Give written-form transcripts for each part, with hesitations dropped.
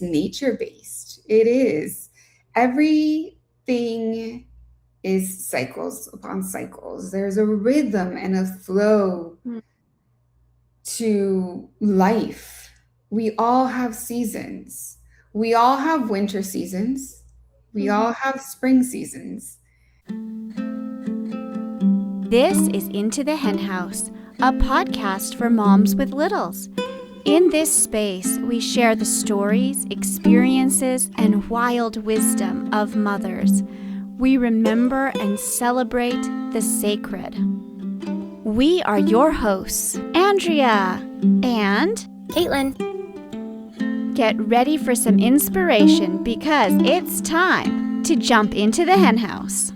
nature-based. It is. Everything is cycles upon cycles. There's a rhythm and a flow Mm. to life. We all have seasons. We all have winter seasons. We Mhm. all have spring seasons. This is Into the Hen House, a podcast for moms with littles. In this space, we share the stories, experiences, and wild wisdom of mothers. We remember and celebrate the sacred. We are your hosts, Andrea and Caitlin. Get ready for some inspiration because it's time to jump into the hen house.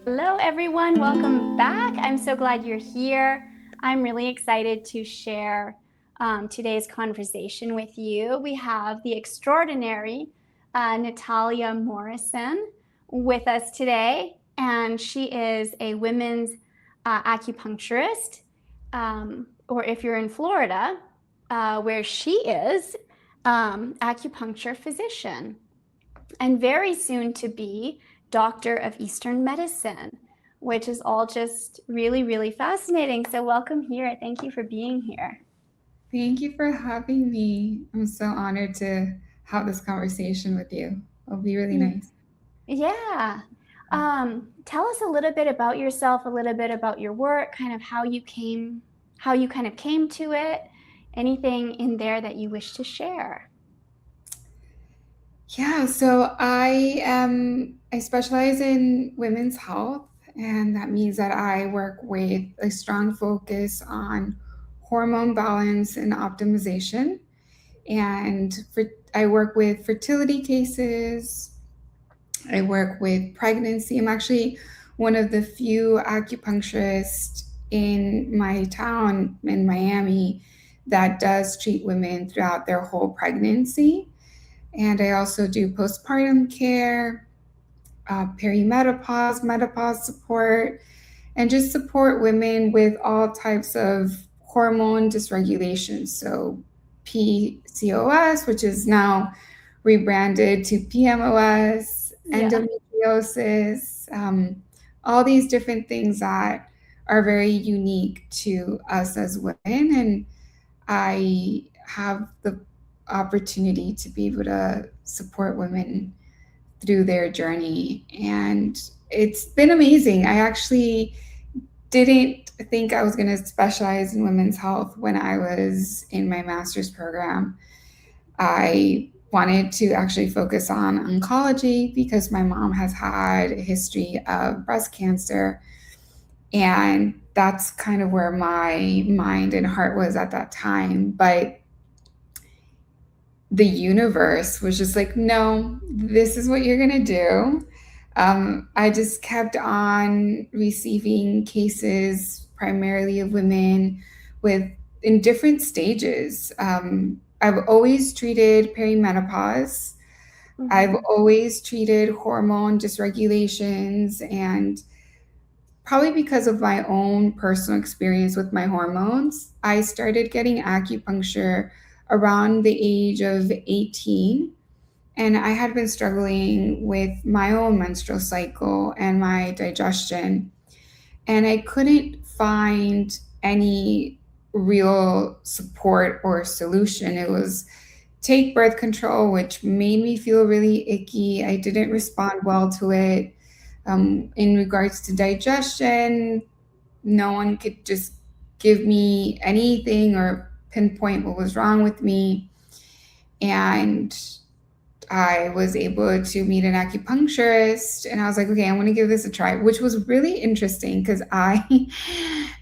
Hello, everyone. Welcome back. I'm so glad you're here. I'm really excited to share today's conversation with you. We have the extraordinary Natalia Morrison with us today, and she is a women's acupuncturist, or if you're in Florida, where she is, acupuncture physician, and very soon to be Doctor of Eastern Medicine, which is all just really, really fascinating. So welcome here. Thank you for being here. Thank you for having me. I'm so honored to have this conversation with you. It'll be really nice. Yeah. Tell us a little bit about yourself, a little bit about your work, kind of how you kind of came to it, anything in there that you wish to share. Yeah, so I specialize in women's health, and that means that I work with a strong focus on hormone balance and optimization. And I work with fertility cases, I work with pregnancy. I'm actually one of the few acupuncturists in my town in Miami that does treat women throughout their whole pregnancy. And I also do postpartum care, perimenopause, menopause support, and just support women with all types of hormone dysregulation. So, PCOS, which is now rebranded to PMOS, Yeah. endometriosis, all these different things that are very unique to us as women. And I have the opportunity to be able to support women through their journey. And it's been amazing. I actually didn't think I was going to specialize in women's health when I was in my master's program. I wanted to actually focus on oncology because my mom has had a history of breast cancer. And that's kind of where my mind and heart was at that time. But the universe was just like, no, this is what you're going to do. I just kept on receiving cases, primarily of women with in different stages. I've always treated perimenopause. I've Mhm. always treated hormone dysregulations, and probably because of my own personal experience with my hormones, I started getting acupuncture around the age of 18. And I had been struggling with my own menstrual cycle and my digestion. And I couldn't find any real support or solution. It was take birth control, which made me feel really icky. I didn't respond well to it. In regards to digestion, no one could just give me anything or pinpoint what was wrong with me. And I was able to meet an acupuncturist, and I was like, okay, I want to give this a try, which was really interesting because I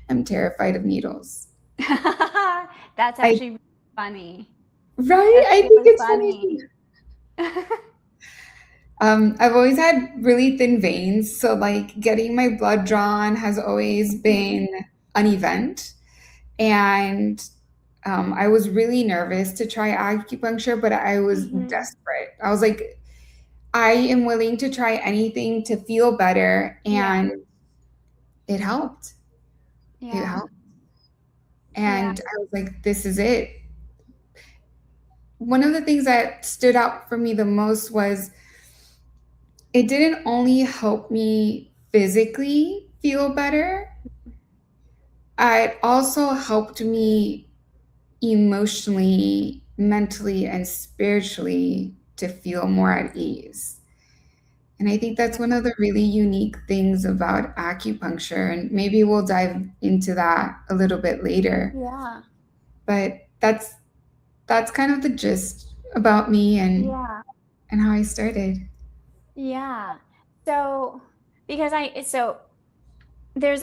am terrified of needles. That's I actually really funny. right, That's I think really it's funny. funny. I've always had really thin veins, so like getting my blood drawn has always been an event. And I was really nervous to try acupuncture, but I was Mhm. desperate. I was like, I am willing to try anything to feel better, Yeah. and it helped. It Yeah. helped. Yeah. And I was like, this is it. one of the things that stood out for me the most was it didn't only help me physically feel better, it also helped me emotionally, mentally, and spiritually to feel more at ease. And I think that's one of the really unique things about acupuncture. And maybe we'll dive into that a little bit later. Yeah. But that's kind of the gist about me Yeah. and how I started. Yeah. So because there's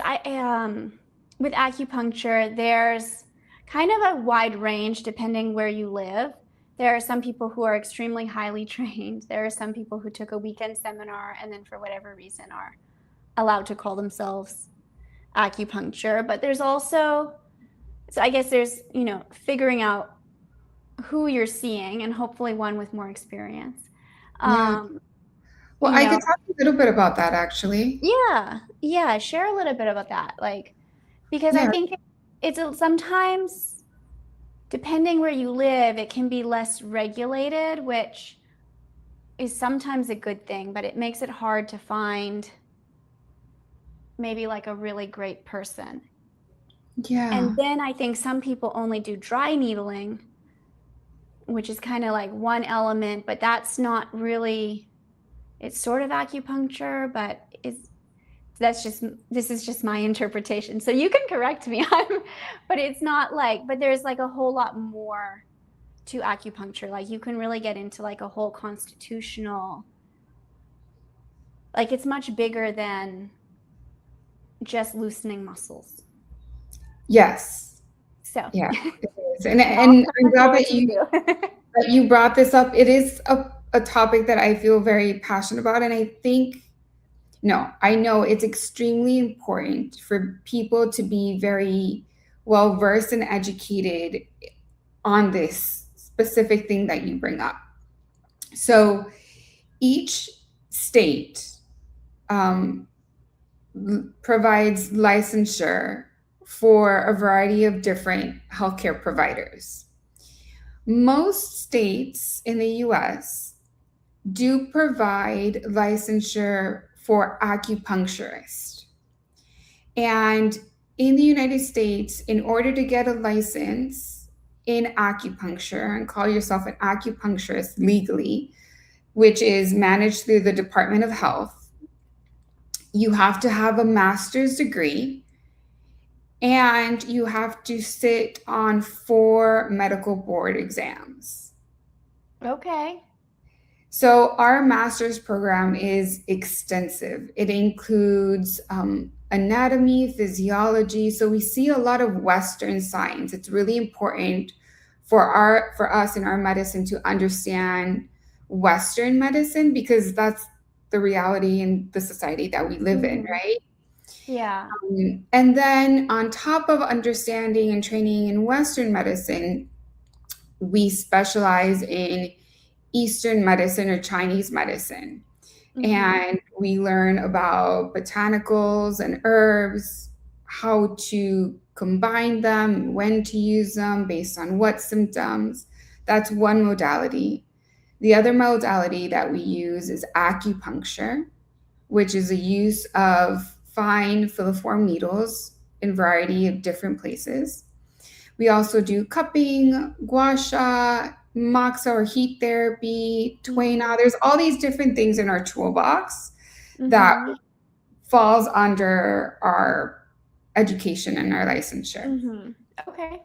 with acupuncture, there's kind of a wide range depending where you live. There are some people who are extremely highly trained. There are some people who took a weekend seminar and then for whatever reason are allowed to call themselves acupuncture. But there's also, so I guess there's, figuring out who you're seeing and hopefully one with more experience. Yeah. Well, You I know, could talk a little bit about that actually. yeah, share a little bit about that. Because I Yeah. think sometimes, depending where you live, it can be less regulated, which is sometimes a good thing, but it makes it hard to find maybe like a really great person. Yeah. And then I think some people only do dry needling, which is kind of like one element, but that's not really, it's sort of acupuncture, but this is just my interpretation. So you can correct me. But it's not but there's like a whole lot more to acupuncture. Like you can really get into like a whole constitutional, like it's much bigger than just loosening muscles. Yes. So Yeah. It is. And I'll I'm turn the glad floor that to you. you brought this up. It is a topic that I feel very passionate about. And I think, no, I know it's extremely important for people to be very well versed and educated on this specific thing that you bring up. So each state um, provides licensure for a variety of different healthcare providers. Most states in the US do provide licensure for acupuncturists. And in the United States, in order to get a license in acupuncture and call yourself an acupuncturist legally, which is managed through the Department of Health, you have to have a master's degree and you have to sit on 4 medical board exams. Okay. So our master's program is extensive. It includes anatomy, physiology. So we see a lot of Western science. It's really important for us in our medicine to understand Western medicine because that's the reality in the society that we live in, right? Yeah. And then on top of understanding and training in Western medicine, we specialize in Eastern medicine or Chinese medicine. And we learn about botanicals and herbs, how to combine them, when to use them, based on what symptoms. That's one modality. The other modality that we use is acupuncture, which is a use of fine filiform needles in a variety of different places. We also do cupping, gua sha, moxa or heat therapy, tuina. There's all these different things in our toolbox that falls under our education and our licensure. Okay.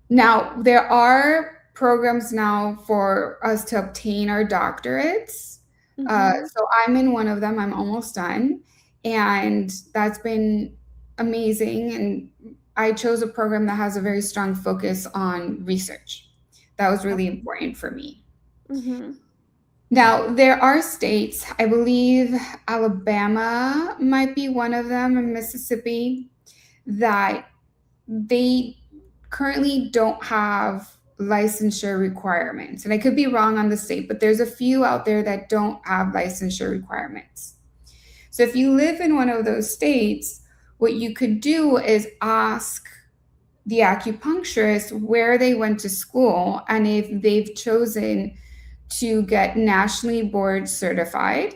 Now, there are programs now for us to obtain our doctorates. So I'm in one of them. I'm almost done. And that's been amazing. And I chose a program that has a very strong focus on research. That was really important for me. Now, there are states, I believe Alabama might be one of them, and Mississippi, that they currently don't have licensure requirements. And I could be wrong on the state, but there's a few out there that don't have licensure requirements. So if you live in one of those states, what you could do is ask the acupuncturist where they went to school and if they've chosen to get nationally board certified,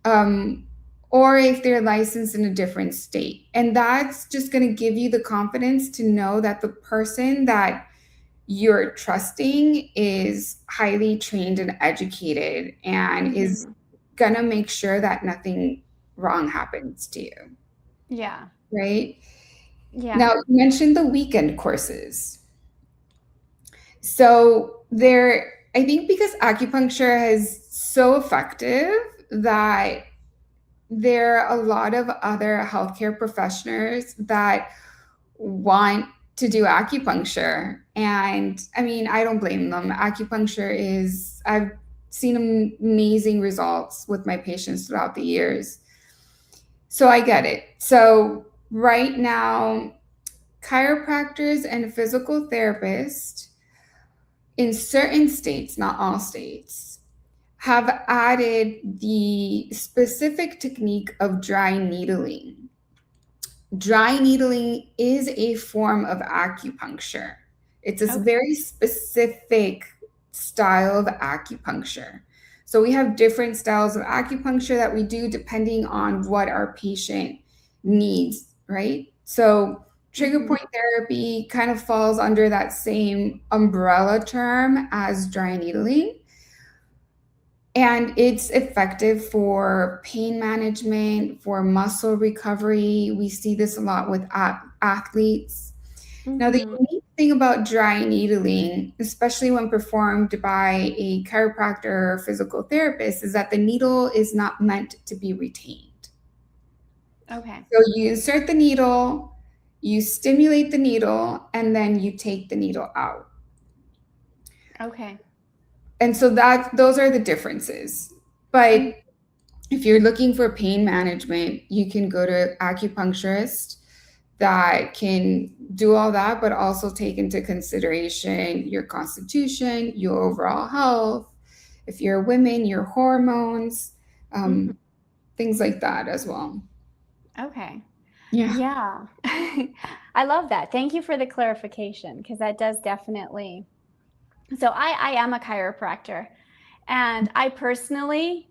um, or if they're licensed in a different state. And that's just going to give you the confidence to know that the person that you're trusting is highly trained and educated and is going to make sure that nothing wrong happens to you. Yeah. Right? Yeah. Now, you mentioned the weekend courses. So I think because acupuncture is so effective that there are a lot of other healthcare professionals that want to do acupuncture. And I mean, I don't blame them. I've seen amazing results with my patients throughout the years. So I get it. So right now, chiropractors and physical therapists in certain states, not all states, have added the specific technique of dry needling. Dry needling is a form of acupuncture. It's a very specific style of acupuncture. So we have different styles of acupuncture that we do depending on what our patient needs, right? So trigger point therapy kind of falls under that same umbrella term as dry needling. And it's effective for pain management, for muscle recovery. We see this a lot with athletes. Now, the unique thing about dry needling, especially when performed by a chiropractor or physical therapist, is that the needle is not meant to be retained. Okay. So you insert the needle, you stimulate the needle, and then you take the needle out. Okay. And so those are the differences. But if you're looking for pain management, you can go to acupuncturist that can do all that, but also take into consideration your constitution, your overall health. If you're a woman, your hormones, things like that as well. Okay. Yeah. Yeah. I love that. Thank you for the clarification, because that does definitely. So I am a chiropractor, and I personally,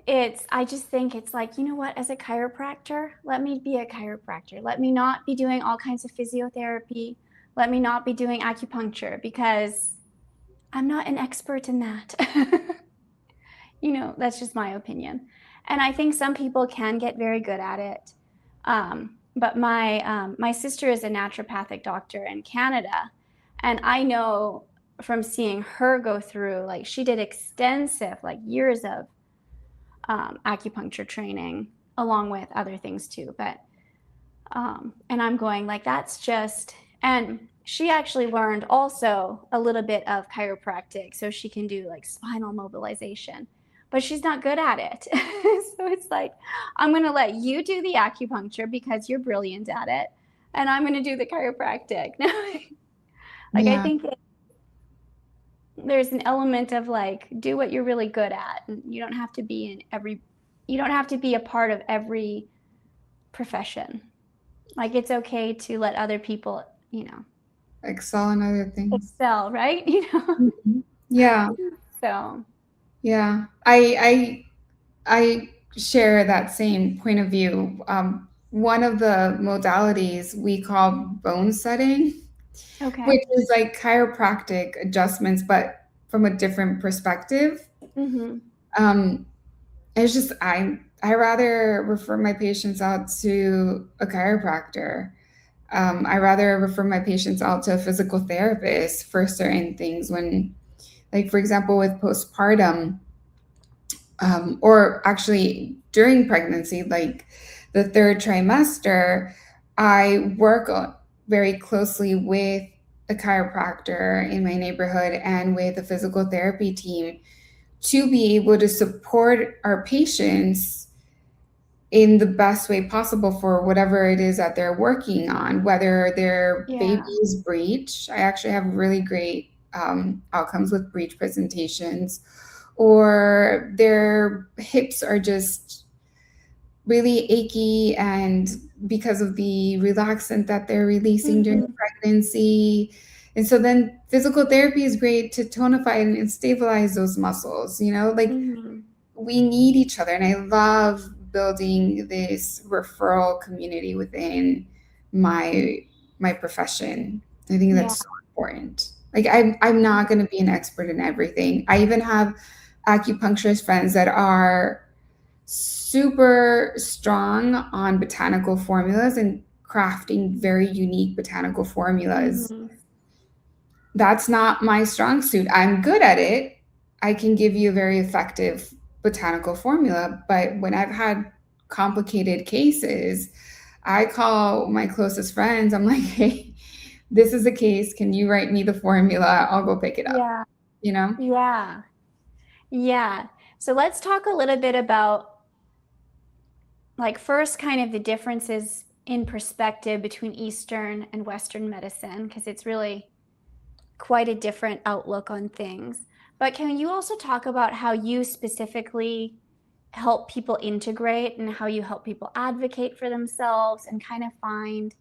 I just think it's like, you know what, as a chiropractor, let me be a chiropractor. Let me not be doing all kinds of physiotherapy. Let me not be doing acupuncture, because I'm not an expert in that. You know, that's just my opinion. And I think some people can get very good at it. But my sister is a naturopathic doctor in Canada, and I know from seeing her go through, like, she did extensive, like, years of acupuncture training along with other things too. But and I'm going, like, that's just, and she actually learned also a little bit of chiropractic, so she can do like spinal mobilization, but she's not good at it. So it's like, I'm going to let you do the acupuncture because you're brilliant at it, and I'm going to do the chiropractic. Like, Yeah. I think there's an element of, like, do what you're really good at, and you don't have to be a part of every profession. Like, it's okay to let other people, you know, Excel in other things. excel, right? You know? Yeah. So Yeah. I share that same point of view. One of the modalities we call bone setting, okay. which is like chiropractic adjustments, but from a different perspective. It's just I rather refer my patients out to a chiropractor. I rather refer my patients out to a physical therapist for certain things when, like, for example, with postpartum, or actually during pregnancy, like the third trimester, I work very closely with a chiropractor in my neighborhood and with a physical therapy team to be able to support our patients in the best way possible for whatever it is that they're working on, whether their baby is breech. I actually have really great outcomes with breech presentations, or their hips are just really achy, and because of the relaxant that they're releasing during Mhm. pregnancy. And so then physical therapy is great to tonify and stabilize those muscles, like Mhm. we need each other. And I love building this referral community within my my profession. I think Yeah. that's so important. Like I'm not going to be an expert in everything. I even have acupuncturist friends that are super strong on botanical formulas and crafting very unique botanical formulas. Mhm. That's not my strong suit. I'm good at it. I can give you a very effective botanical formula, but when I've had complicated cases, I call my closest friends. I'm like, hey, this is a case. Can you write me the formula? I'll go pick it up, Yeah. you know? Yeah. Yeah. So let's talk a little bit about, like, first kind of the differences in perspective between Eastern and Western medicine, because it's really quite a different outlook on things. But can you also talk about how you specifically help people integrate and how you help people advocate for themselves and kind of find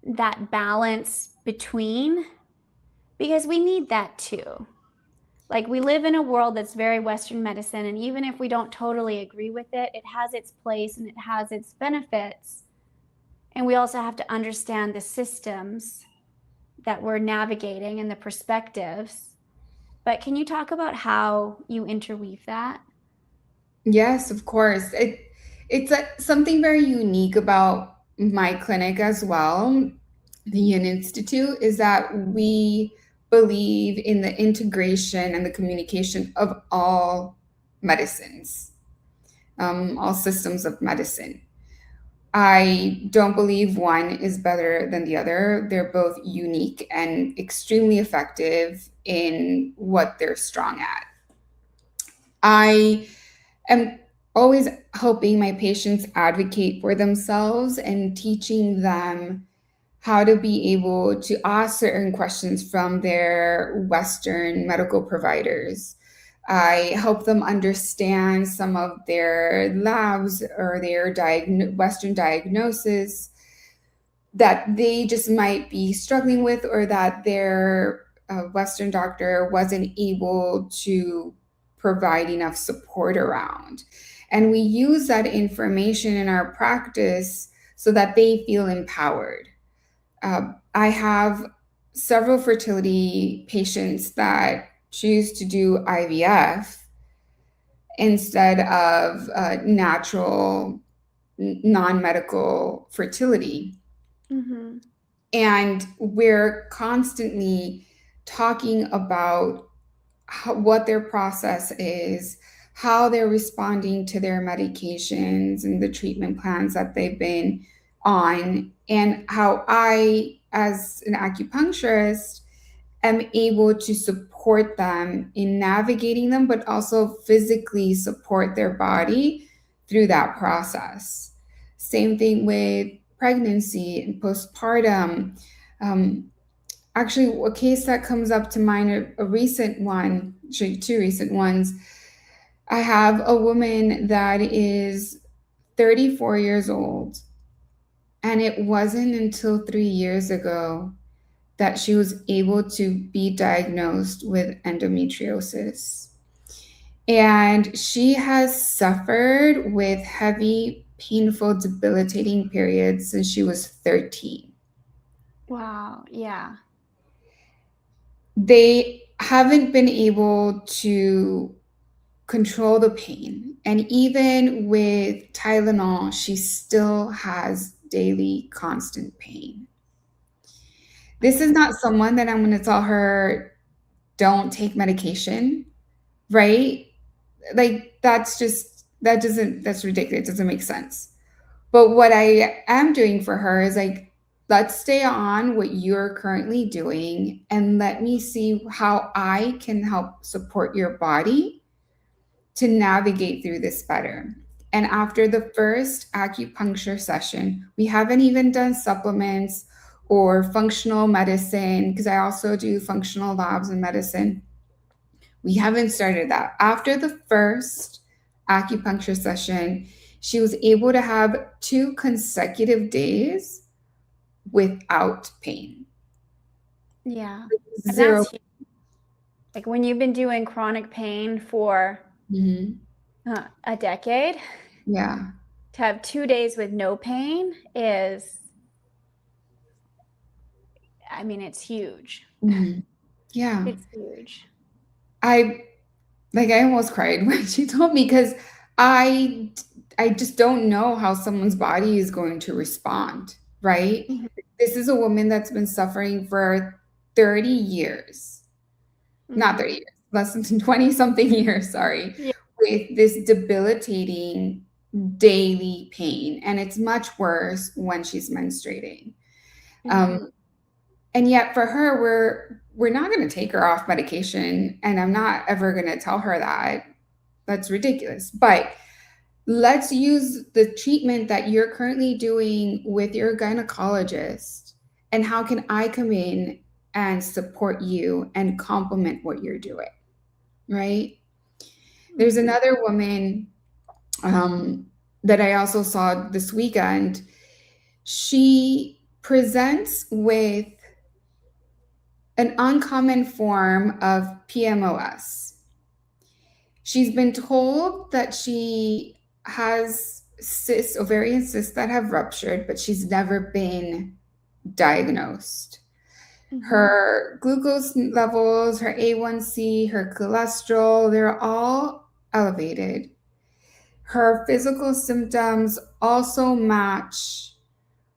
that balance between? Because we need that too. Like, we live in a world that's very Western medicine, and even if we don't totally agree with it, it has its place and it has its benefits. And we also have to understand the systems that we're navigating and the perspectives. But can you talk about how you interweave that? Yes, of course. It's something very unique about my clinic as well. The Yin Institute is that we believe in the integration and the communication of all medicines, all systems of medicine. I don't believe one is better than the other. They're both unique and extremely effective in what they're strong at. I am always helping my patients advocate for themselves and teaching them how to be able to ask certain questions from their Western medical providers. I help them understand some of their labs or their Western diagnosis that they just might be struggling with, or that their Western doctor wasn't able to provide enough support around. And we use that information in our practice so that they feel empowered. I have several fertility patients that choose to do IVF instead of natural, non medical fertility. Mm-hmm. And we're constantly talking about what their process is, how they're responding to their medications and the treatment plans that they've been on, and how I, as an acupuncturist, am able to support them in navigating them, but also physically support their body through that process. Same thing with pregnancy and postpartum. Um, Actually, a case that comes up to mind, a recent one, actually two recent ones. I have a woman that is 34 years old, and it wasn't until 3 years ago that she was able to be diagnosed with endometriosis. And she has suffered with heavy, painful, debilitating periods since she was 13. Wow. Yeah. They haven't been able to control the pain. And even with Tylenol, she still has daily constant pain. This is not someone that I'm going to tell her, don't take medication, right? Like, that's ridiculous. It doesn't make sense. But what I am doing for her is like, let's stay on what you're currently doing and let me see how I can help support your body to navigate through this better. And after the first acupuncture session, we haven't even done supplements or functional medicine, because I also do functional labs and medicine. We haven't started that. After the first acupuncture session, she was able to have 2 consecutive days without pain. Yeah. And Zero. that's huge. Like when you've been doing chronic pain for Mhm. a decade, Yeah. to have 2 days with no pain is, I mean, it's huge. Mhm. Yeah. It's huge. I almost cried when she told me, because I just don't know how someone's body is going to respond, right? Mhm. This is a woman that's been suffering for 30 years. Not 30 years, less than 20 something years, sorry, Yeah. with this debilitating daily pain, and it's much worse when she's menstruating. Mhm. And yet for her, we're not going to take her off medication, and I'm not ever going to tell her that. That's ridiculous. But let's use the treatment that you're currently doing with your gynecologist, and how can I come in and support you and complement what you're doing, right? There's Mhm. another woman that I also saw this weekend. She presents with an uncommon form of PMOS. She's been told that she has cysts, ovarian cysts that have ruptured, but she's never been diagnosed. Mhm. Her glucose levels, her A1C, her cholesterol, they're all elevated. Her physical symptoms also match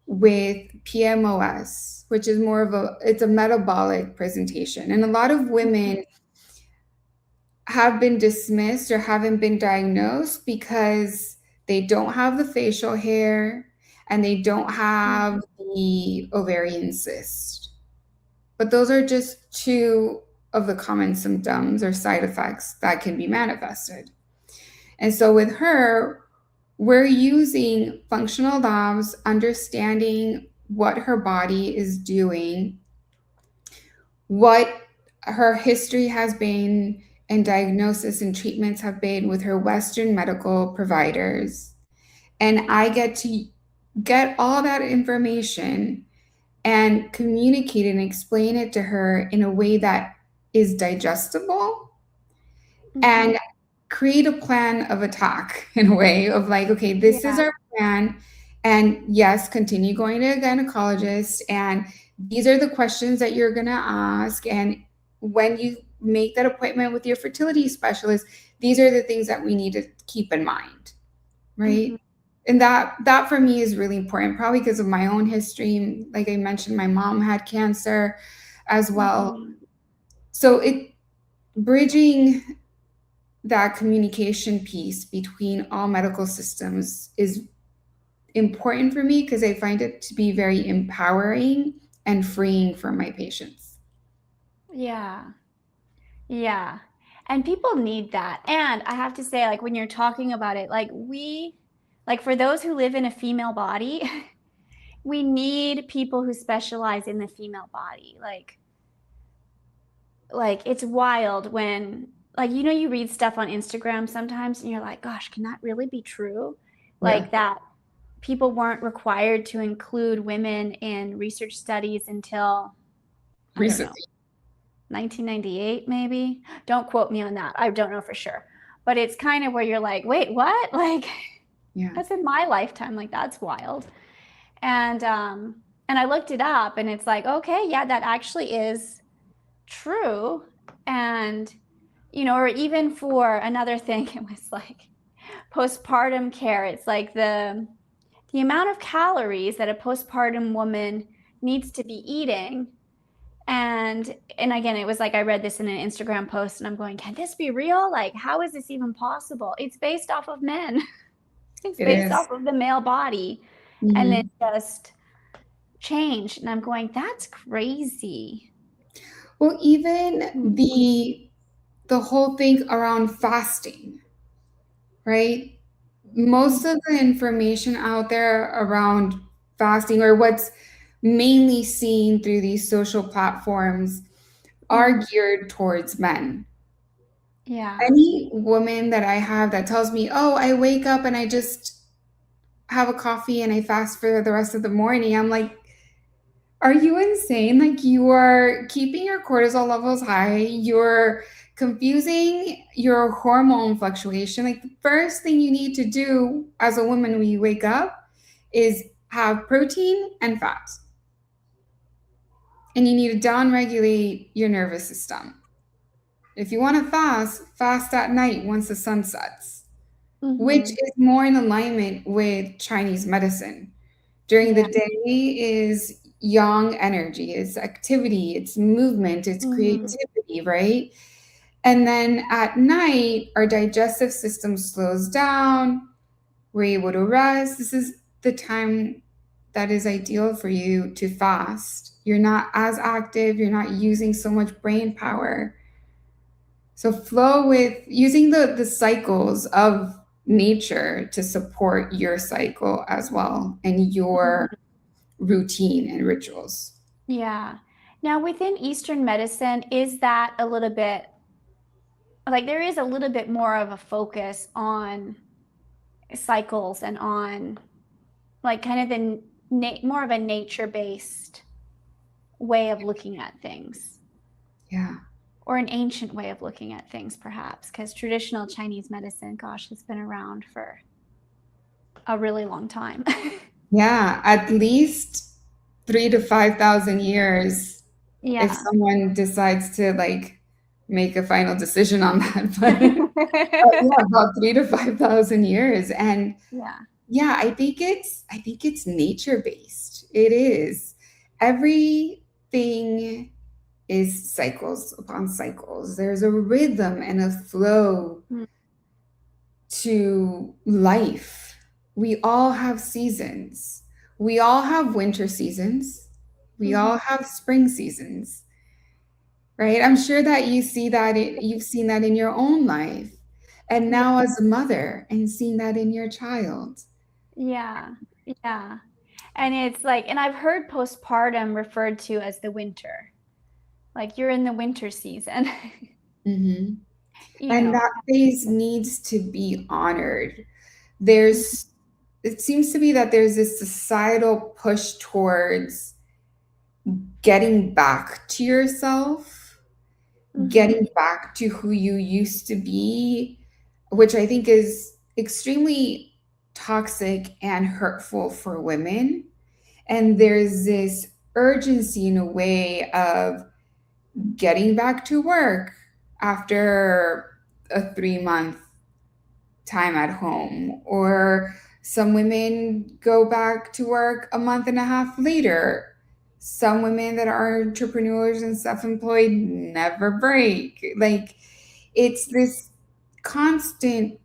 with PMOS, which is more of it's a metabolic presentation. And a lot of women have been dismissed or haven't been diagnosed because they don't have the facial hair and they don't have the ovarian cyst. But those are just 2 of the common symptoms or side effects that can be manifested. And so with her, we're using functional labs, understanding what her body is doing, what her history has been, and diagnosis and treatments have been with her Western medical providers. And I get to get all that information and communicate and explain it to her in a way that is digestible, Mhm. and create a plan of attack in a way of like, okay, this is Yeah. our plan. And yes, continue going to a gynecologist. And these are the questions that you're going to ask. And when you make that appointment with your fertility specialist, these are the things that we need to keep in mind. Mhm. Right. And that for me is really important, probably because of my own history. Like I mentioned, my mom had cancer as well. Mhm. So it bridging that communication piece between all medical systems is important for me, because I find it to be very empowering and freeing for my patients. Yeah. Yeah. And people need that. And I have to say, like, when you're talking about it, like, for those who live in a female body, we need people who specialize in the female body. Like it's wild when, like, you read stuff on Instagram sometimes and you're like, gosh, can that really be true? Yeah. Like that people weren't required to include women in research studies until, I don't know, Recently. 1998 maybe. Don't quote me on that. I don't know for sure. But it's kind of where you're like, wait, what? Like Yeah. that's in my lifetime. Like that's wild. And I looked it up and it's like, okay, yeah, that actually is true. And or even for another thing, it was like postpartum care. It's like the amount of calories that a postpartum woman needs to be eating. And again, it was like I read this in an Instagram post and I'm going, can this be real? Like, how is this even possible? It's based off of men. It's It based is. off of the male body. And then Mhm. just changed. And I'm going, that's crazy. Well, even Mhm. the whole thing around fasting, right? Most of the information out there around fasting, or what's mainly seen through these social platforms, are Mhm. geared towards men. Yeah. Any woman that I have that tells me, "Oh, I wake up and I just have a coffee and I fast for the rest of the morning. I'm like, are you insane? Like, you are keeping your cortisol levels high. You're confusing your hormone fluctuation. Like, the first thing you need to do as a woman when you wake up is have protein and fat. And you need to downregulate your nervous system. If you want to fast at night once the sun sets, which is more in alignment with Chinese medicine. During the day is yang energy, it's activity, it's movement, it's creativity, right? And then at night, our digestive system slows down, we're able to rest. This is the time that is ideal for you to fast. You're not as active, you're not using so much brain power. So flow with using the cycles of nature to support your cycle as well and your routine and rituals. Yeah. Now, within Eastern medicine, is that a little bit like there is a little bit more of a focus on cycles and on like kind of the more of a nature-based way of looking at things? Yeah. Or an ancient way of looking at things, perhaps, because traditional Chinese medicine, gosh, has been around for a really long time. Yeah, at least 3 to 5,000 years if Yeah. someone decides to like make a final decision on that. But yeah, about 3 to 5,000 years. And Yeah. yeah, I think it's nature based. It is. Everything is cycles upon cycles. There's a rhythm and a flow to life. We all have seasons. We all have winter seasons. We all have spring seasons. Right? I'm sure that you've seen that in your own life. And now as a mother and seeing that in your child. Yeah. Yeah. And it's like, and I've heard postpartum referred to as the winter. Like you're in the winter season. And know. that phase needs to be honored. It seems to be that there's this societal push towards getting back to yourself, getting back to who you used to be, which I think is extremely toxic and hurtful for women. And there's this urgency in a way of getting back to work after a 3-month time at home, or some women go back to work a month and a half later. Some women that are entrepreneurs and self-employed never break. Like, it's this constant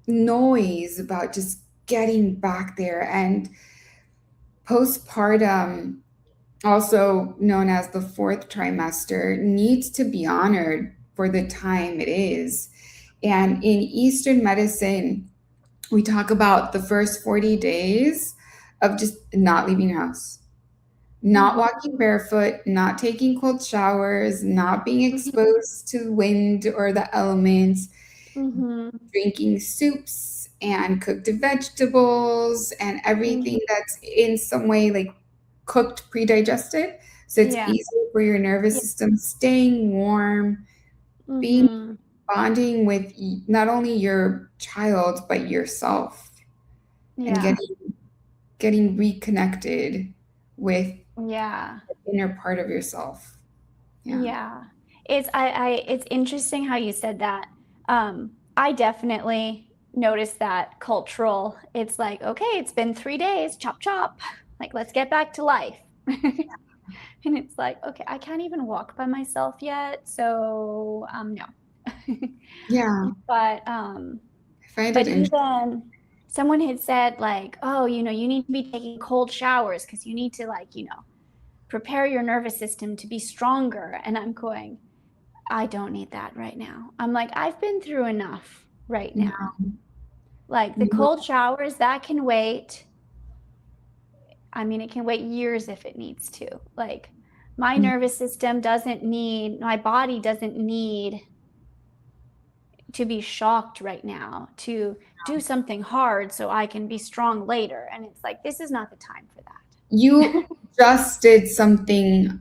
noise about just getting back there. And postpartum, also known as the fourth trimester, needs to be honored for the time it is. And in Eastern medicine, we talk about the first 40 days of just not leaving your house, not walking barefoot, not taking cold showers, not being exposed to the wind or the elements, drinking soups and cooked vegetables and everything that's in some way like cooked, pre-digested. So it's easier for your nervous system, staying warm, being bonding with not only your child but yourself, and getting reconnected with the inner part of yourself. It's interesting how you said that. I definitely noticed that cultural. It's like, okay, it's been 3 days, chop chop, like let's get back to life. And it's like, okay, I can't even walk by myself yet, so no. But even someone had said like, oh, you need to be taking cold showers because you need to like, prepare your nervous system to be stronger. And I'm going, I don't need that right now. I'm like, I've been through enough right now. Like the cold showers, that can wait. I mean, it can wait years if it needs to. Like my nervous system my body doesn't need to be shocked right now, to do something hard so I can be strong later. And it's like, this is not the time for that. You just did something.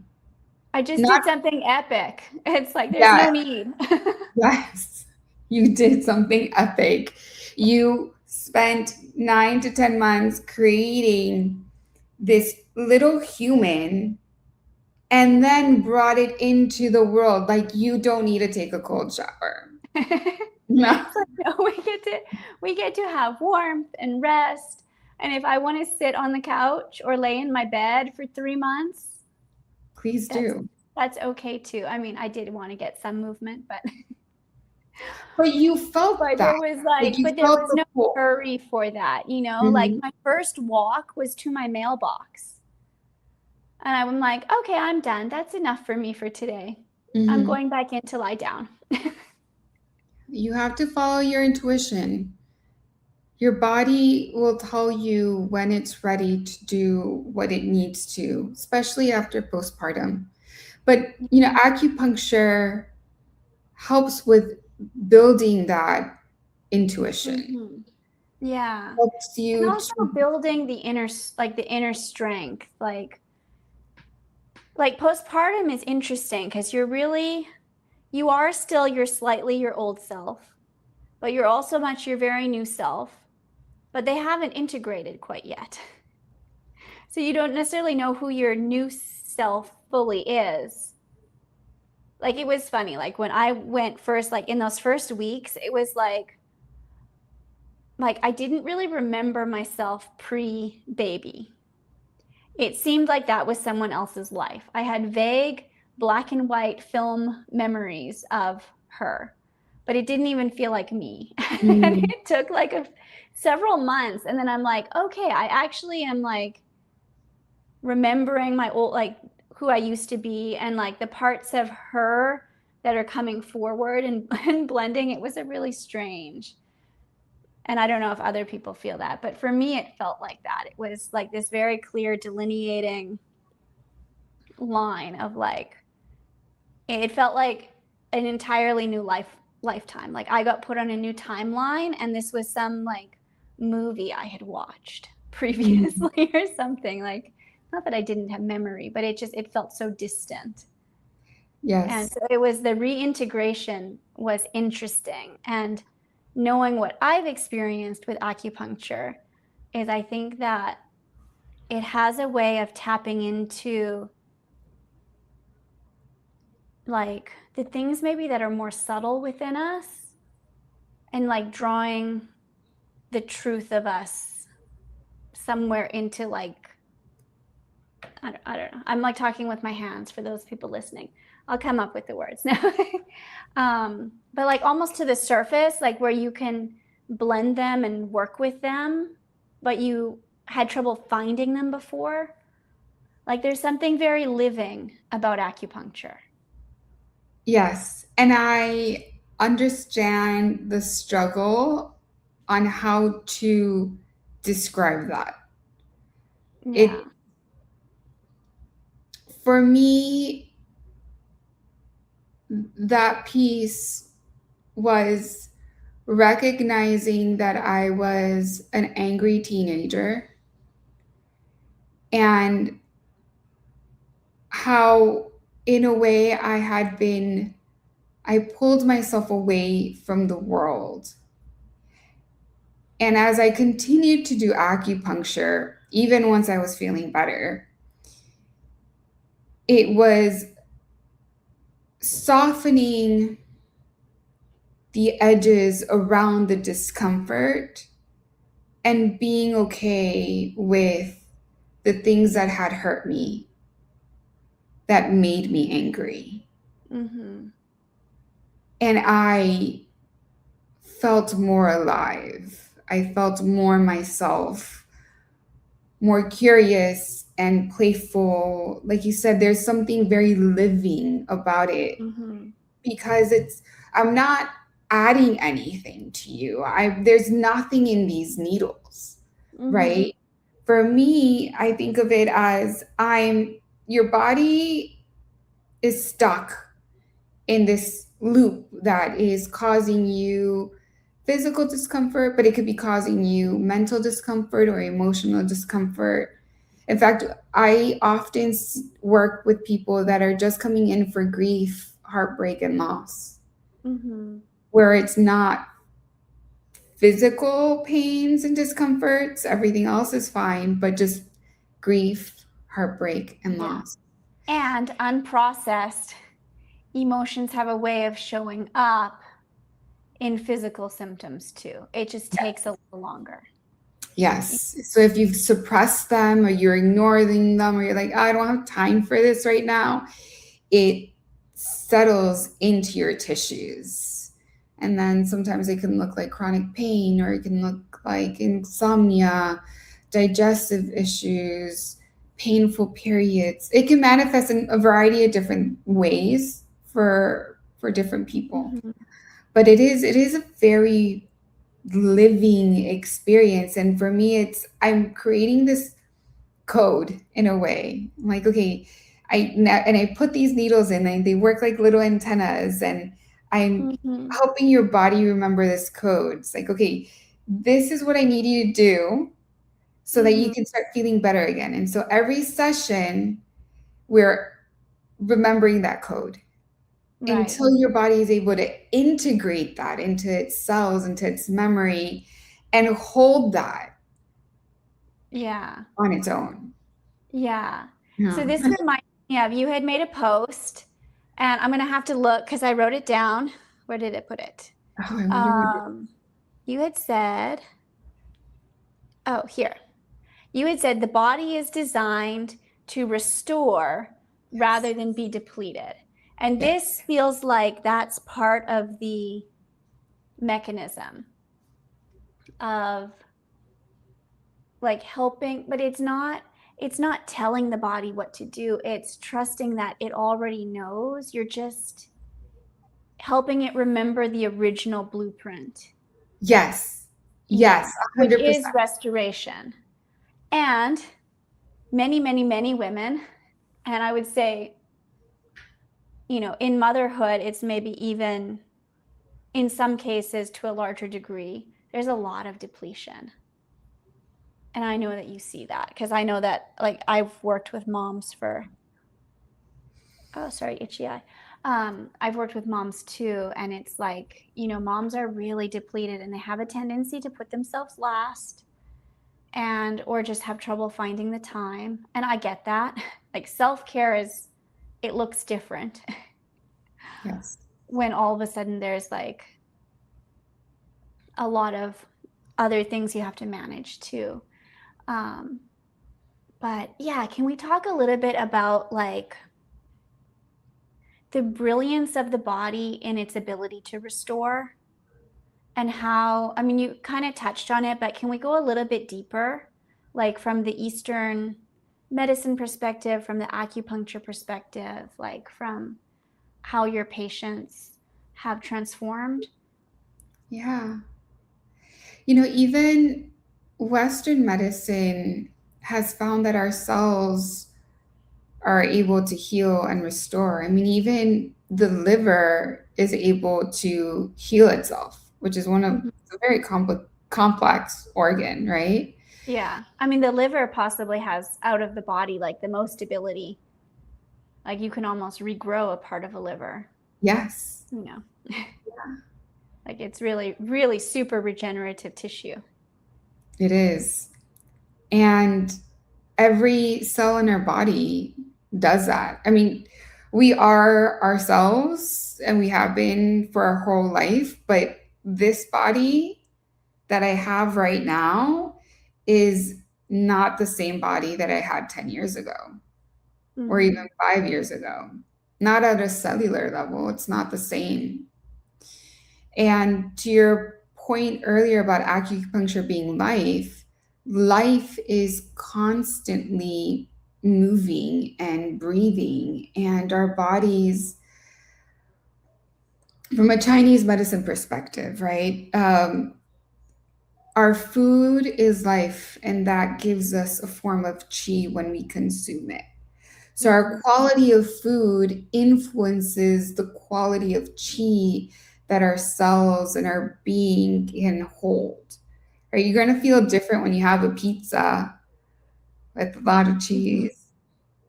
I just did something epic. It's like, there's no need. Yes, you did something epic. You spent 9 to 10 months creating this little human and then brought it into the world. Like, you don't need to take a cold shower. No. It's like, no, we get to have warmth and rest. And if I want to sit on the couch or lay in my bed for 3 months, Please do. That's okay too. I mean, I did want to get some movement, but you felt but that. there was like but there was no hurry for that, you know. Like my first walk was to my mailbox. And I'm like, okay, I'm done. That's enough for me for today. I'm going back in to lie down. You have to follow your intuition. Your body will tell you when it's ready to do what it needs to, especially after postpartum. But, you know, acupuncture helps with building that intuition. Yeah. Helps you and also building the inner strength. Like postpartum is interesting because you are still your old self, but you're also your very new self, but they haven't integrated quite yet. So you don't necessarily know who your new self fully is. Like, it was funny, like when I went first, like in those first weeks, it was like I didn't really remember myself pre-baby. It seemed like that was someone else's life. I had vague black and white film memories of her, but it didn't even feel like me. And it took like several months. And then I'm like, okay, I actually am like remembering my old, like who I used to be, and like the parts of her that are coming forward and blending. It was a really strange. And I don't know if other people feel that, but for me, it felt like that. It was like this very clear delineating line of like, it felt like an entirely new lifetime. Like I got put on a new timeline, and this was some like movie I had watched previously or something. Like, not that I didn't have memory, but it felt so distant. Yes. And so it was, the reintegration was interesting. And knowing what I've experienced with acupuncture is, I think that it has a way of tapping into like the things maybe that are more subtle within us, and like drawing the truth of us somewhere into like, I don't know. I'm like talking with my hands for those people listening. I'll come up with the words now. But like almost to the surface, like where you can blend them and work with them, but you had trouble finding them before. Like there's something very living about acupuncture. Yes. And I understand the struggle on how to describe that. Yeah. For me, that piece was recognizing that I was an angry teenager, and how in a way I pulled myself away from the world. And as I continued to do acupuncture, even once I was feeling better, it was softening the edges around the discomfort and being okay with the things that had hurt me, that made me angry. And I felt more alive. I felt more myself, more curious and playful. Like you said, there's something very living about it, because I'm not adding anything to you. There's nothing in these needles, right? For me, I think of it as your body is stuck in this loop that is causing you physical discomfort, but it could be causing you mental discomfort or emotional discomfort. In fact, I often work with people that are just coming in for grief, heartbreak, and loss, where it's not physical pains and discomforts, everything else is fine, but just grief, heartbreak, and loss. And unprocessed emotions have a way of showing up in physical symptoms too. It just takes a little longer. Yes. So if you suppress them or you're ignoring them or you're like, I don't have time for this right now, it settles into your tissues. And then sometimes it can look like chronic pain, or it can look like insomnia, digestive issues, painful periods. It can manifest in a variety of different ways for different people. But it is a very living experience. And for me, I'm creating this code in a way. I'm like, okay, I put these needles in and they work like little antennas, and I'm helping your body remember this code. It's like, okay, this is what I need you to do so that you can start feeling better again. And so every session, we're remembering that code. Right. Until your body is able to integrate that into its cells, into its memory, and hold that on its own. So this reminds me of, you had made a post, and I'm going to have to look because I wrote it down. Where did it put it? Oh, I wonder you had said, here. You had said the body is designed to restore rather than be depleted. And this feels like that's part of the mechanism of like helping, but it's not telling the body what to do. It's trusting that it already knows. You're just helping it remember the original blueprint. Yes. Yes. 100%. Which is restoration. And many, many, many women, and I would say, in motherhood, it's maybe even in some cases to a larger degree, there's a lot of depletion. And I know that you see that because I know that, like, I've worked with moms for, itchy eye. I've worked with moms too. And it's like, moms are really depleted and they have a tendency to put themselves last or just have trouble finding the time. And I get that. Like, self-care it looks different. Yes. When all of a sudden there's like a lot of other things you have to manage too. But yeah, can we talk a little bit about like the brilliance of the body in its ability to restore, and how, you kind of touched on it, but can we go a little bit deeper, like from the Eastern medicine perspective, from the acupuncture perspective, like from how your patients have transformed? Yeah. Even Western medicine has found that our cells are able to heal and restore. Even the liver is able to heal itself, which is one of a very complex organ, right? Yeah. The liver possibly has out of the body, like the most ability. Like you can almost regrow a part of a liver. Yes. Yeah. Like it's really, really super regenerative tissue. It is. And every cell in our body does that. We are ourselves and we have been for our whole life, but this body that I have right now is not the same body that I had 10 years ago or even 5 years ago. Not at a cellular level. It's not the same. And to your point earlier about acupuncture being life is constantly moving and breathing, and our bodies, from a Chinese medicine perspective, right? Our food is life, and that gives us a form of qi when we consume it. So our quality of food influences the quality of chi that our cells and our being can hold. Right? You're going to feel different when you have a pizza with a lot of cheese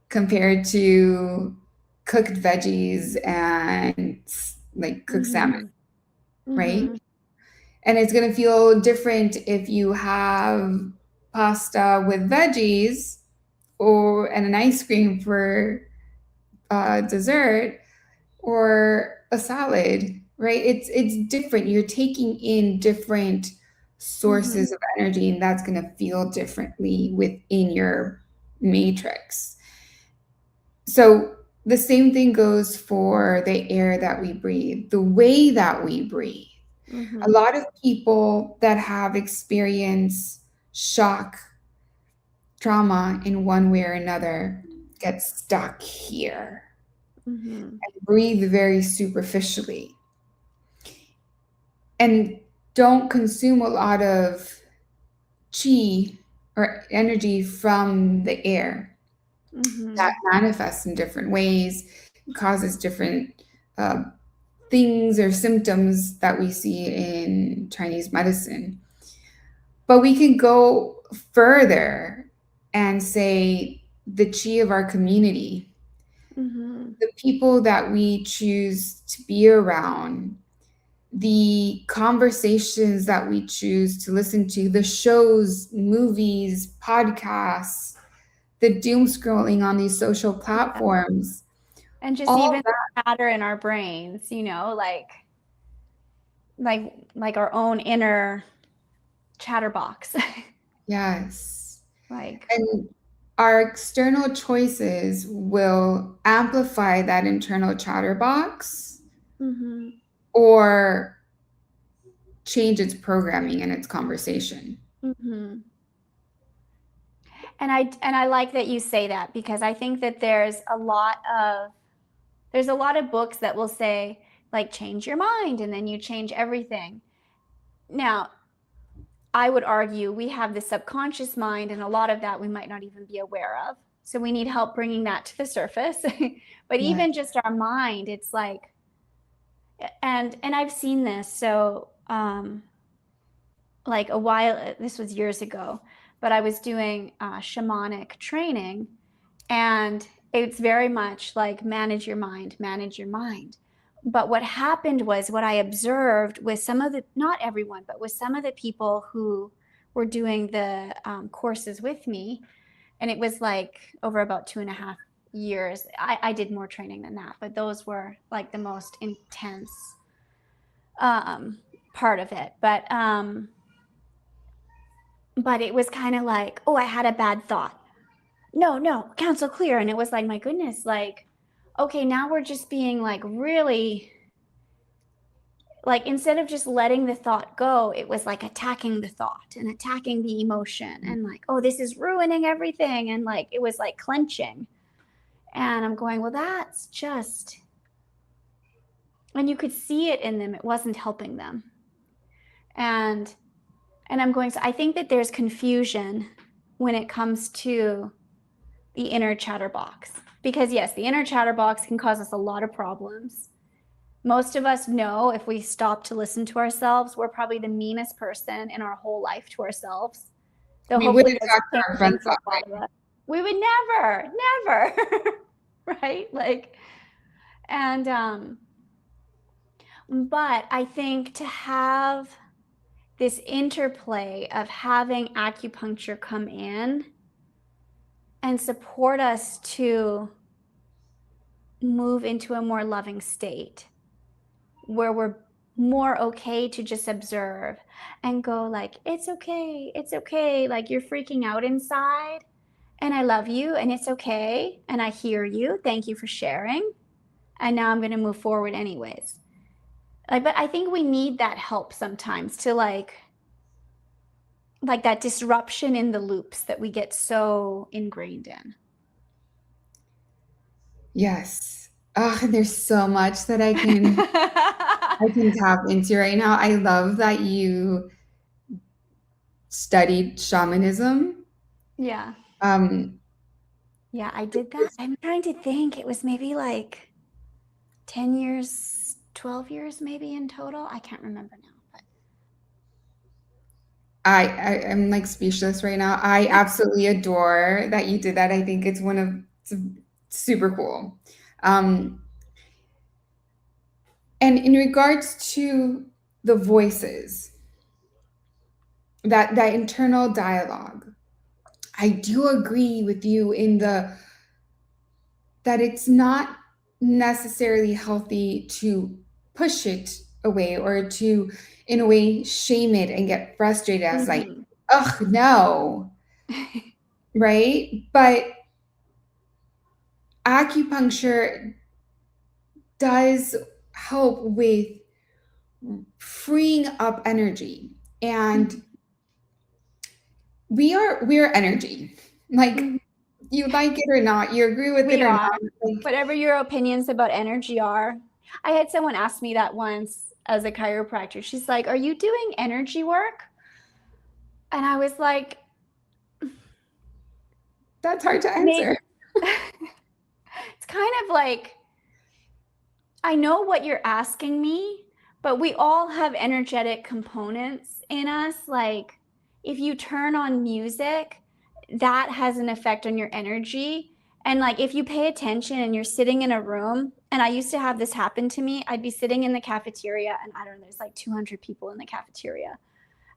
compared to cooked veggies and like cooked salmon, right? And it's going to feel different if you have pasta with veggies and an ice cream for dessert or a salad, right? It's different. You're taking in different sources of energy, and that's going to feel differently within your matrix. So the same thing goes for the air that we breathe, the way that we breathe. A lot of people that have experienced shock, trauma in one way or another get stuck here and breathe very superficially and don't consume a lot of chi or energy from the air. That manifests in different ways, causes different things or symptoms that we see in Chinese medicine. But we can go further and say the chi of our community, the people that we choose to be around, the conversations that we choose to listen to, the shows, movies, podcasts, the doom scrolling on these social platforms. And just all even the chatter in our brains, you know, like our own inner chatterbox. Yes. Like, And our external choices will amplify that internal chatterbox or change its programming and its conversation. And I like that you say that, because I think that there's a lot of books that will say, like, change your mind and then you change everything. Now, I would argue we have the subconscious mind, and a lot of that we might not even be aware of. So we need help bringing that to the surface. But even just our mind, it's like, and I've seen this. So like this was years ago, but I was doing shamanic training, and it's very much like manage your mind. But what happened was, what I observed with some of the, not everyone, but with some of the people who were doing the courses with me, and it was like over about 2.5 years. I did more training than that, but those were like the most intense part of it. But it was kind of like, oh, I had a bad thought. No, cancel, clear. And it was like, my goodness, like, okay, now we're just being like really, like, instead of just letting the thought go, it was like attacking the thought and attacking the emotion, and like, oh, this is ruining everything. And like, it was like clenching. And I'm going, well, that's just, and you could see it in them. It wasn't helping them. And I'm going, so I think that there's confusion when it comes to the inner chatterbox, because yes, the inner chatterbox can cause us a lot of problems. Most of us know, if we stop to listen to ourselves, we're probably the meanest person in our whole life to ourselves. So we wouldn't talk to our friends that way. We would never, right? Like, and but I think to have this interplay of having acupuncture come in and support us to move into a more loving state, where we're more okay to just observe and go like, it's okay, like, you're freaking out inside, and I love you, and it's okay, and I hear you, thank you for sharing, and now I'm going to move forward anyways. But I think we need that help sometimes to like that disruption in the loops that we get so ingrained in. Yes. Oh, there's so much that I can tap into right now. I love that you studied shamanism. Yeah. Yeah, I did that. I'm trying to think. It was maybe like 10 years, 12 years maybe in total. I can't remember now. But I'm like speechless right now. I absolutely adore that you did that. I think it's super cool. Um, and in regards to the voices, that internal dialogue, I do agree with you in the that it's not necessarily healthy to push it away or to, in a way, shame it and get frustrated as like, ugh, no, right? But acupuncture does help with freeing up energy, and we're energy. Like, you like it or not, you agree with it we or are. not. Like, Whatever your opinions about energy are. I had someone ask me that once as a chiropractor. She's like, "Are you doing energy work?" And I was like, that's hard to answer. It's kind of like, I know what you're asking me, but we all have energetic components in us. Like, if you turn on music, that has an effect on your energy. And like, if you pay attention and you're sitting in a room, and I used to have this happen to me, I'd be sitting in the cafeteria, and I don't know, there's like 200 people in the cafeteria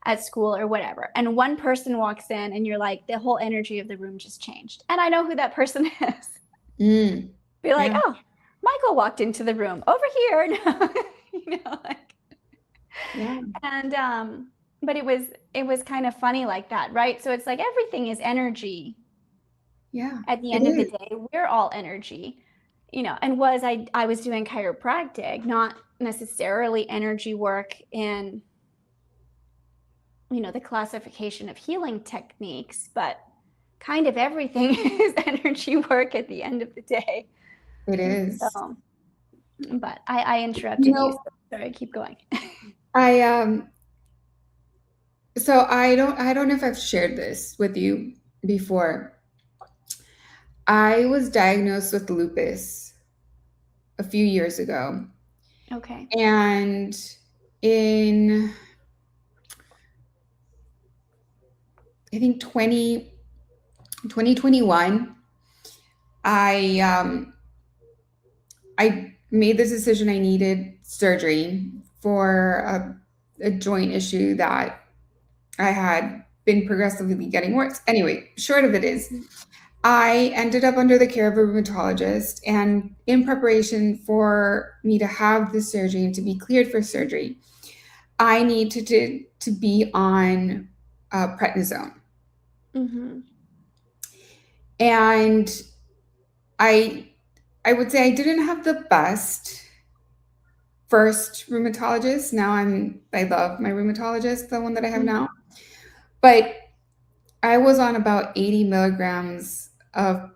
at school or whatever. And one person walks in, and you're like, the whole energy of the room just changed. And I know who that person is. Be like, Yeah. oh, Michael walked into the room over here. Like, Yeah. and but it was kind of funny like that, right? So it's like everything is energy. Yeah. At the It end of the is. day, we're all energy, and I was doing chiropractic, not necessarily energy work in, the classification of healing techniques, but kind of everything is energy work at the end of the day. It is. So, but I interrupted you. So sorry, keep going. I so I don't know if I've shared this with you before. I was diagnosed with lupus a few years ago. Okay. And in I think 2021, I made this decision. I needed surgery for a joint issue that I had been progressively getting worse. Anyway, short of it is, I ended up under the care of a rheumatologist, and in preparation for me to have the surgery and to be cleared for surgery, I needed to be on prednisone. And I would say I didn't have the best first rheumatologist. Now I love my rheumatologist, the one that I have now. But I was on about 80 milligrams of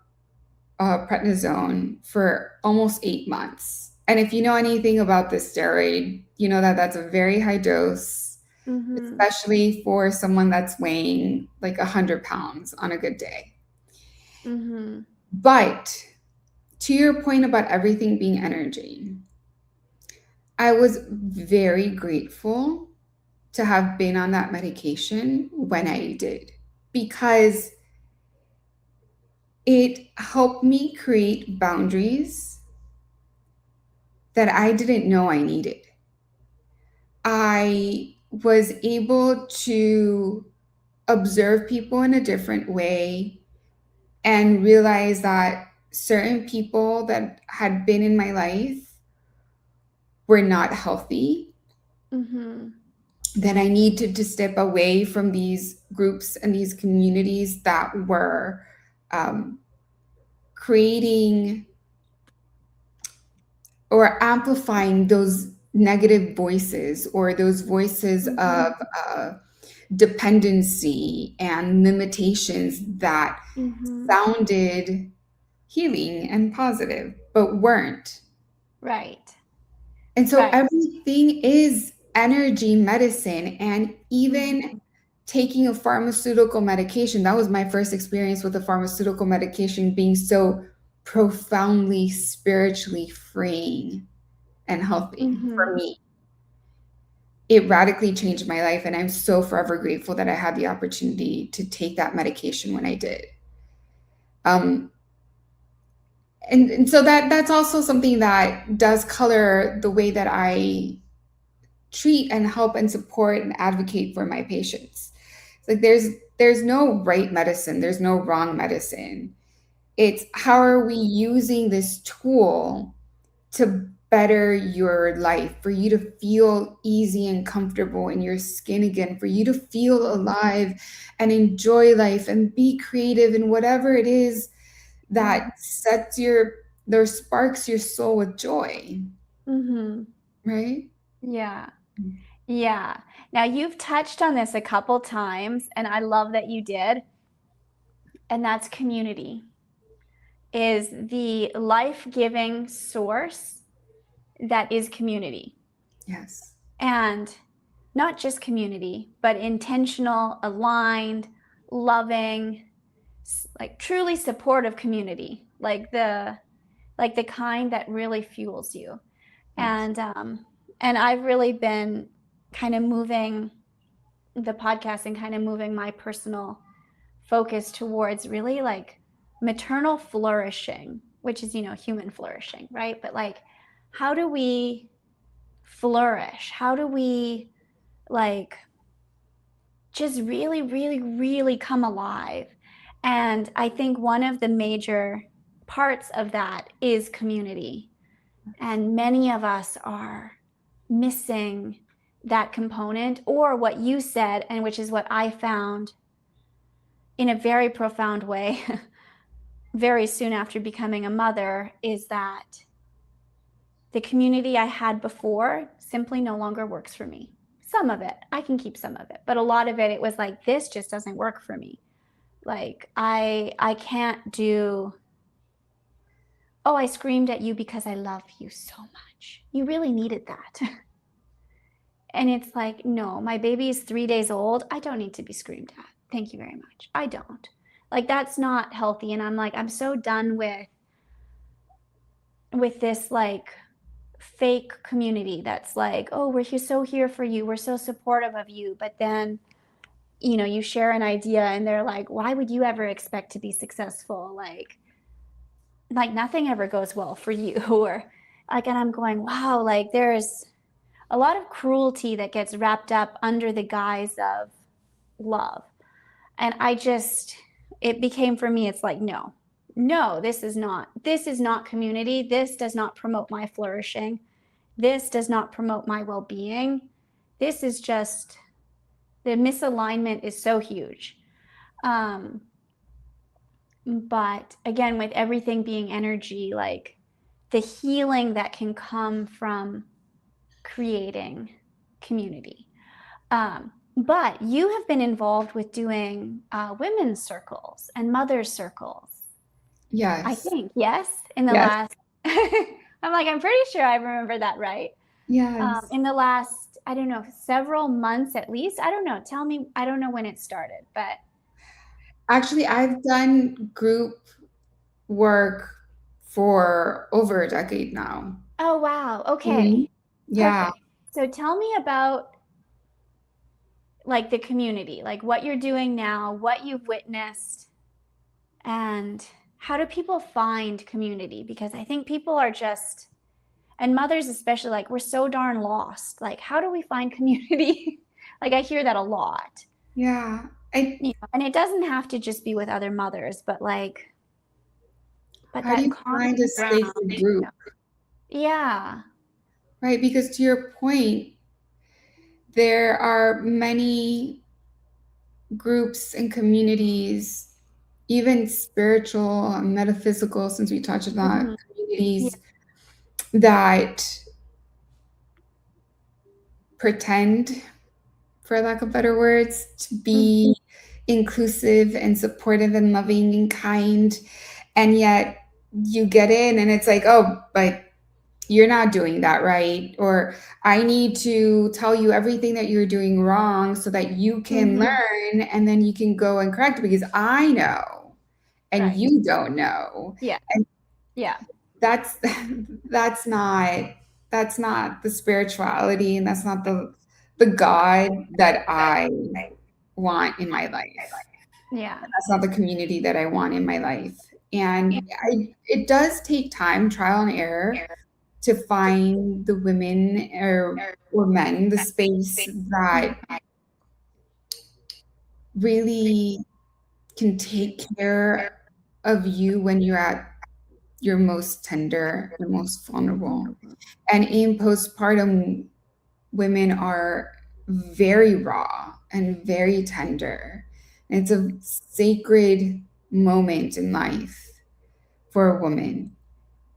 prednisone for almost 8 months. And if you know anything about this steroid, you know that that's a very high dose, especially for someone that's weighing like 100 pounds on a good day. But to your point about everything being energy, I was very grateful to have been on that medication when I did, because it helped me create boundaries that I didn't know I needed. I was able to observe people in a different way and realize that certain people that had been in my life were not healthy, that I needed to step away from these groups and these communities that were creating or amplifying those negative voices, or those voices of dependency and limitations that sounded healing and positive but weren't. Right. And so everything is energy medicine. And even taking a pharmaceutical medication, that was my first experience with a pharmaceutical medication being so profoundly spiritually freeing and healthy for me. It radically changed my life, and I'm so forever grateful that I had the opportunity to take that medication when I did. And so that's also something that does color the way that I treat and help and support and advocate for my patients. It's like there's no right medicine, there's no wrong medicine. It's how are we using this tool to better your life, for you to feel easy and comfortable in your skin again, for you to feel alive and enjoy life and be creative in whatever it is that sparks your soul with joy. Right? Yeah. Yeah. Now you've touched on this a couple times, and I love that you did. And that's community is the life-giving source that is community. Yes. And not just community, but intentional, aligned, loving, like truly supportive community, like the kind that really fuels you. Yes. And I've really been kind of moving the podcast and kind of moving my personal focus towards really like maternal flourishing, which is, human flourishing, right? But like, how do we flourish? How do we like just really, really, really come alive? And I think one of the major parts of that is community. And many of us are missing that component, or what you said, and which is what I found in a very profound way very soon after becoming a mother, is that the community I had before simply no longer works for me. Some of it, I can keep some of it, but a lot of it, it was like, this just doesn't work for me. Like, I can't do, oh, I screamed at you because I love you so much. You really needed that. And it's like, no, my baby is 3 days old. I don't need to be screamed at. Thank you very much. I don't. Like, that's not healthy. And I'm like, I'm so done with this like fake community that's like, oh, we're so here for you. We're so supportive of you. But then, you share an idea and they're like, why would you ever expect to be successful? Like nothing ever goes well for you. Or like, and I'm going, wow, like there's a lot of cruelty that gets wrapped up under the guise of love. And it became for me, it's like, no, this is not community. This does not promote my flourishing. This does not promote my well-being. This is just, the misalignment is so huge. But again, with everything being energy, like the healing that can come from creating community. But you have been involved with doing women's circles and mothers' circles. Yes. I think, yes? In the last, I'm like, I'm pretty sure I remember that right. Yes. In the last, I don't know, several months at least. I don't know. Tell me, I don't know when it started, but. Actually, I've done group work for over a decade now. Oh, wow. Okay. Yeah. Perfect. So tell me about like the community, like what you're doing now, what you've witnessed, and how do people find community? Because I think people are just, and mothers especially, like we're so darn lost. Like, how do we find community? Like I hear that a lot. Yeah. And it doesn't have to just be with other mothers, but like, how do you find a safe group? Yeah. Right, because to your point, there are many groups and communities, even spiritual and metaphysical, since we touched on that, communities that pretend, for lack of better words, to be inclusive and supportive and loving and kind. And yet you get in and it's like, oh, but you're not doing that right, or I need to tell you everything that you're doing wrong so that you can learn and then you can go and correct it because I know and Right. you don't know. Yeah. And Yeah. that's that's not that's not the spirituality, and that's not the God that I want in my life. Yeah. That's not the community that I want in my life. And it does take time, trial and error, to find the women or men, the space that really can take care of you when you're at your most tender, your most vulnerable. And in postpartum, women are very raw and very tender. It's a sacred moment in life for a woman.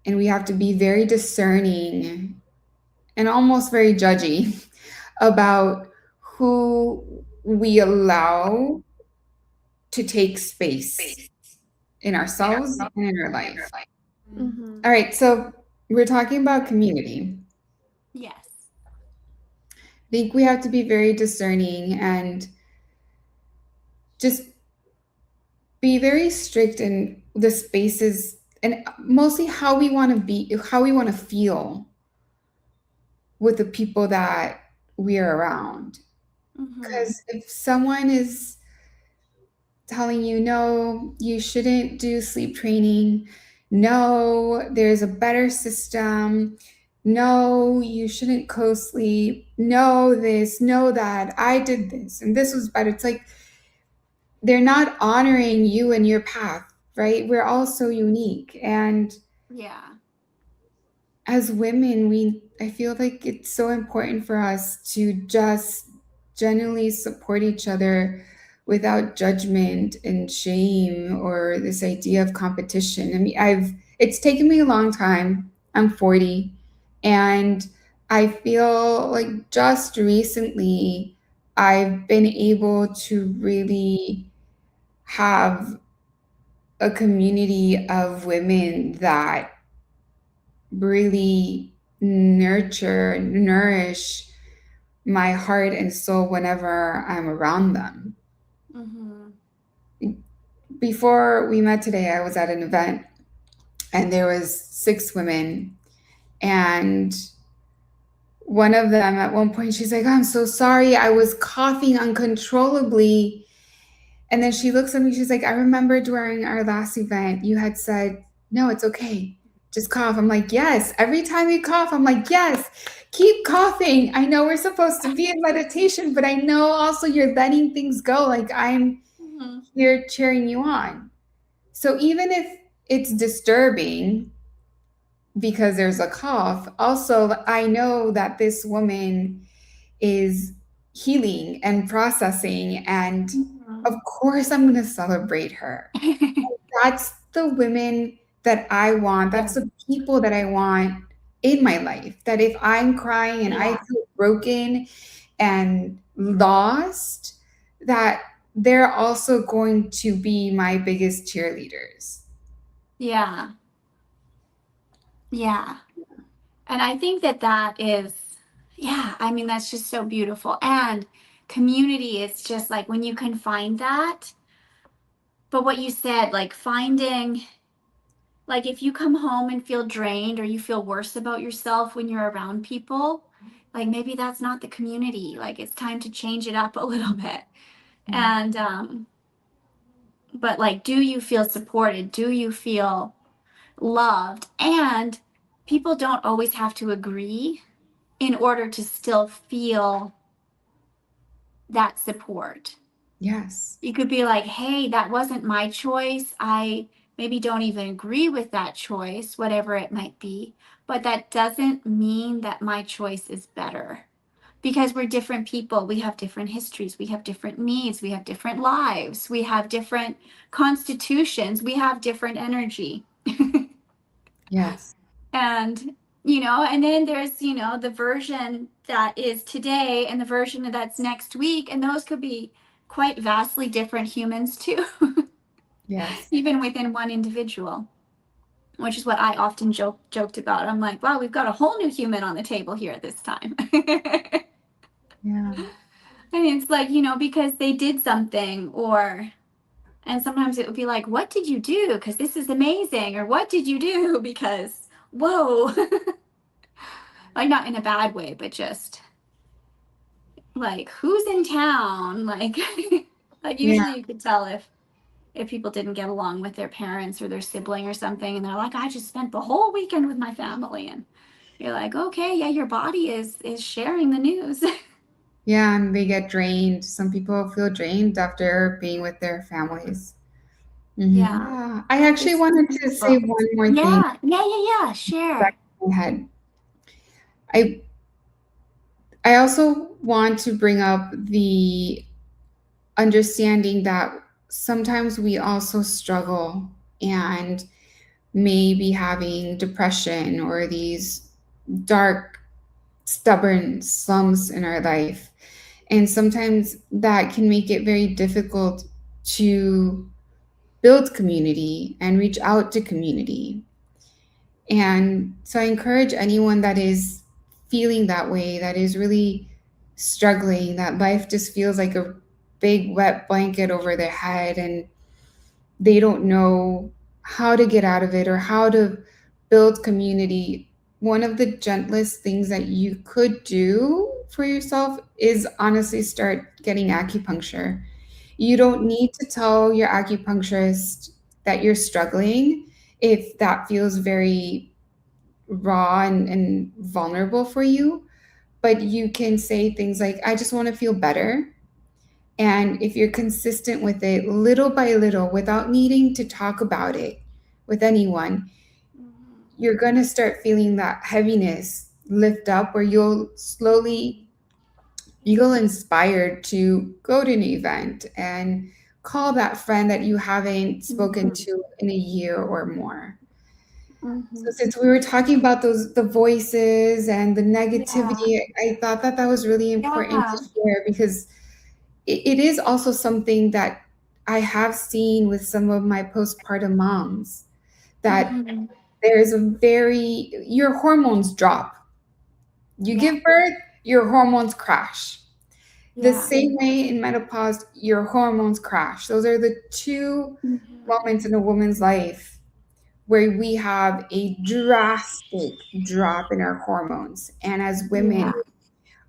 And we have to be very discerning and almost very judgy about who we allow to take space in ourselves and in our life. Mm-hmm. All right, so we're talking about community. Yes. I think we have to be very discerning and just be very strict in the spaces and mostly how we want to be, how we want to feel with the people that we are around. Because if someone is telling you, no, you shouldn't do sleep training, no, there's a better system, no, you shouldn't co sleep, no, this, no, that, I did this, and this was better. It's like they're not honoring you and your path, right? We're all so unique. And Yeah. as women, I feel like it's so important for us to just genuinely support each other without judgment and shame or this idea of competition. I mean, it's taken me a long time. I'm 40, and I feel like just recently I've been able to really have a community of women that really nourish my heart and soul whenever I'm around them. Before we met today, I was at an event and there was 6 women, and one of them at one point, she's like, I'm so sorry, I was coughing uncontrollably. And then she looks at me, she's like, I remember during our last event, you had said, no, it's okay. Just cough. I'm like, yes. Every time you cough, I'm like, yes, keep coughing. I know we're supposed to be in meditation, but I know also you're letting things go. Like I'm here cheering you on. So even if it's disturbing because there's a cough, also I know that this woman is healing and processing, and of course I'm going to celebrate her. That's the women that I want. That's the people that I want in my life. That if I'm crying and I feel broken and lost, that they're also going to be my biggest cheerleaders. Yeah. Yeah. And I think that is, I mean, that's just so beautiful. And community is just like when you can find that. But what you said, like finding, like if you come home and feel drained or you feel worse about yourself when you're around people, like maybe that's not the community. Like it's time to change it up a little bit. And, but like, do you feel supported? Do you feel loved? And people don't always have to agree in order to still feel that support. Yes. You could be like, hey, that wasn't my choice. I maybe don't even agree with that choice, whatever it might be. But that doesn't mean that my choice is better because we're different people. We have different histories. We have different needs. We have different lives. We have different constitutions. We have different energy. Yes. And and then there's the version that is today and the version that's next week, and those could be quite vastly different humans too. Yes. Even within one individual. which is what I often joked about. I'm like, wow, we've got a whole new human on the table here at this time. Yeah. And it's like, because they did something, and sometimes it would be like, what did you do? Because this is amazing. Or what did you do? Because, whoa. Like, not in a bad way, but just like, who's in town? Like, like Yeah. usually you could tell if people didn't get along with their parents or their sibling or something, and they're like, I just spent the whole weekend with my family. And you're like, okay, yeah, your body is sharing the news. Yeah, and they get drained. Some people feel drained after being with their families. Yeah. Yeah. I actually This is wanted to say beautiful. one more thing Yeah. Share. back in my head. I I also want to bring up the understanding that sometimes we also struggle and may be having depression or these dark, stubborn slumps in our life. And sometimes that can make it very difficult to build community and reach out to community. And so I encourage anyone that is feeling that way, that is really struggling, that life just feels like a big wet blanket over their head and they don't know how to get out of it or how to build community. One of the gentlest things that you could do for yourself is honestly start getting acupuncture. You don't need to tell your acupuncturist that you're struggling if that feels very raw and vulnerable for you. But you can say things like, I just want to feel better. And if you're consistent with it little by little without needing to talk about it with anyone, you're going to start feeling that heaviness lift up where you feel inspired to go to an event and call that friend that you haven't spoken to in a year or more. So since we were talking about the voices and the Yeah. negativity, I thought that that was really important to Yeah. share because it is also something that I have seen with some of my postpartum moms that Mhm. there's your hormones drop. You Yeah. give birth, your hormones crash. The Yeah. same way in menopause, your hormones crash. Those are the two moments in a woman's life where we have a drastic drop in our hormones. And as women, Yeah.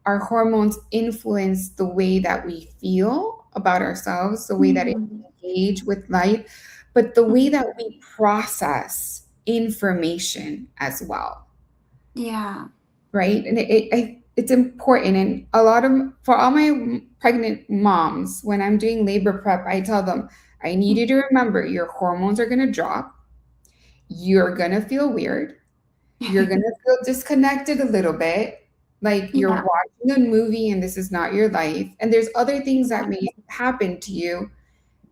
our hormones influence the way that we feel about ourselves, the way that it Mhm. engage with life, but the way that we process information as well, Yeah. right? And it's important. And for all my pregnant moms, when I'm doing labor prep, I tell them, I need you to remember your hormones are going to drop. You're going to feel weird. You're going to feel disconnected a little bit, like you're Yeah. watching a movie and this is not your life. And there's other things that may happen to you.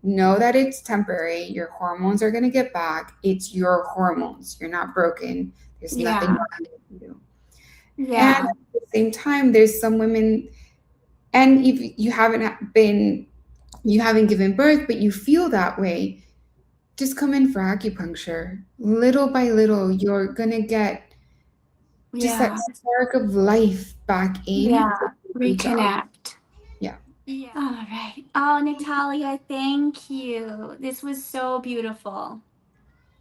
Know that it's temporary. Your hormones are going to get back. It's your hormones. You're not broken. There's nothing Yeah. wrong with you. And Yeah. at the same time, there's some women, and if you haven't given birth, but you feel that way, just come in for acupuncture. Little by little, you're going to get just that Yeah. spark of life back in. Yeah. Reach out. Reconnect. Yeah. Yeah. All right. Oh, Natalia, thank you. This was so beautiful.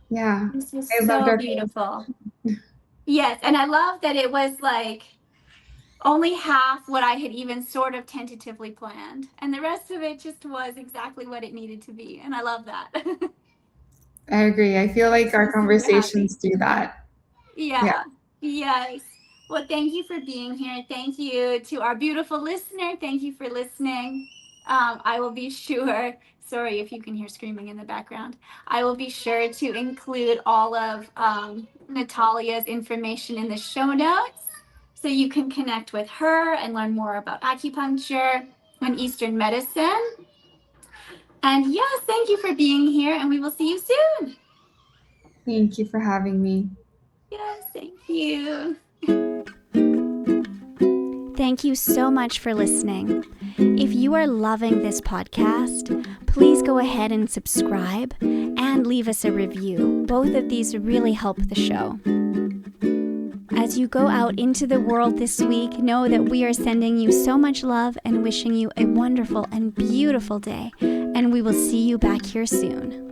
Yeah. This was I loved so our beautiful. Yes, and I love that it was like only half what I had even sort of tentatively planned, and the rest of it just was exactly what it needed to be, and I love that. I agree. I feel like our I'm super happy. conversations do that. Yeah. Yeah. Yes. Well, thank you for being here. Thank you to our beautiful listener. Thank you for listening. I will be sure, sorry if you can hear screaming in the background. I will be sure to include all of Natalia's information in the show notes so you can connect with her and learn more about acupuncture and Eastern medicine. And yes, thank you for being here, and we will see you soon. Thank you for having me. Yes, thank you. Thank you so much for listening. If you are loving this podcast, please go ahead and subscribe and and leave us a review. Both of these really help the show. As you go out into the world this week, know that we are sending you so much love and wishing you a wonderful and beautiful day. And we will see you back here soon.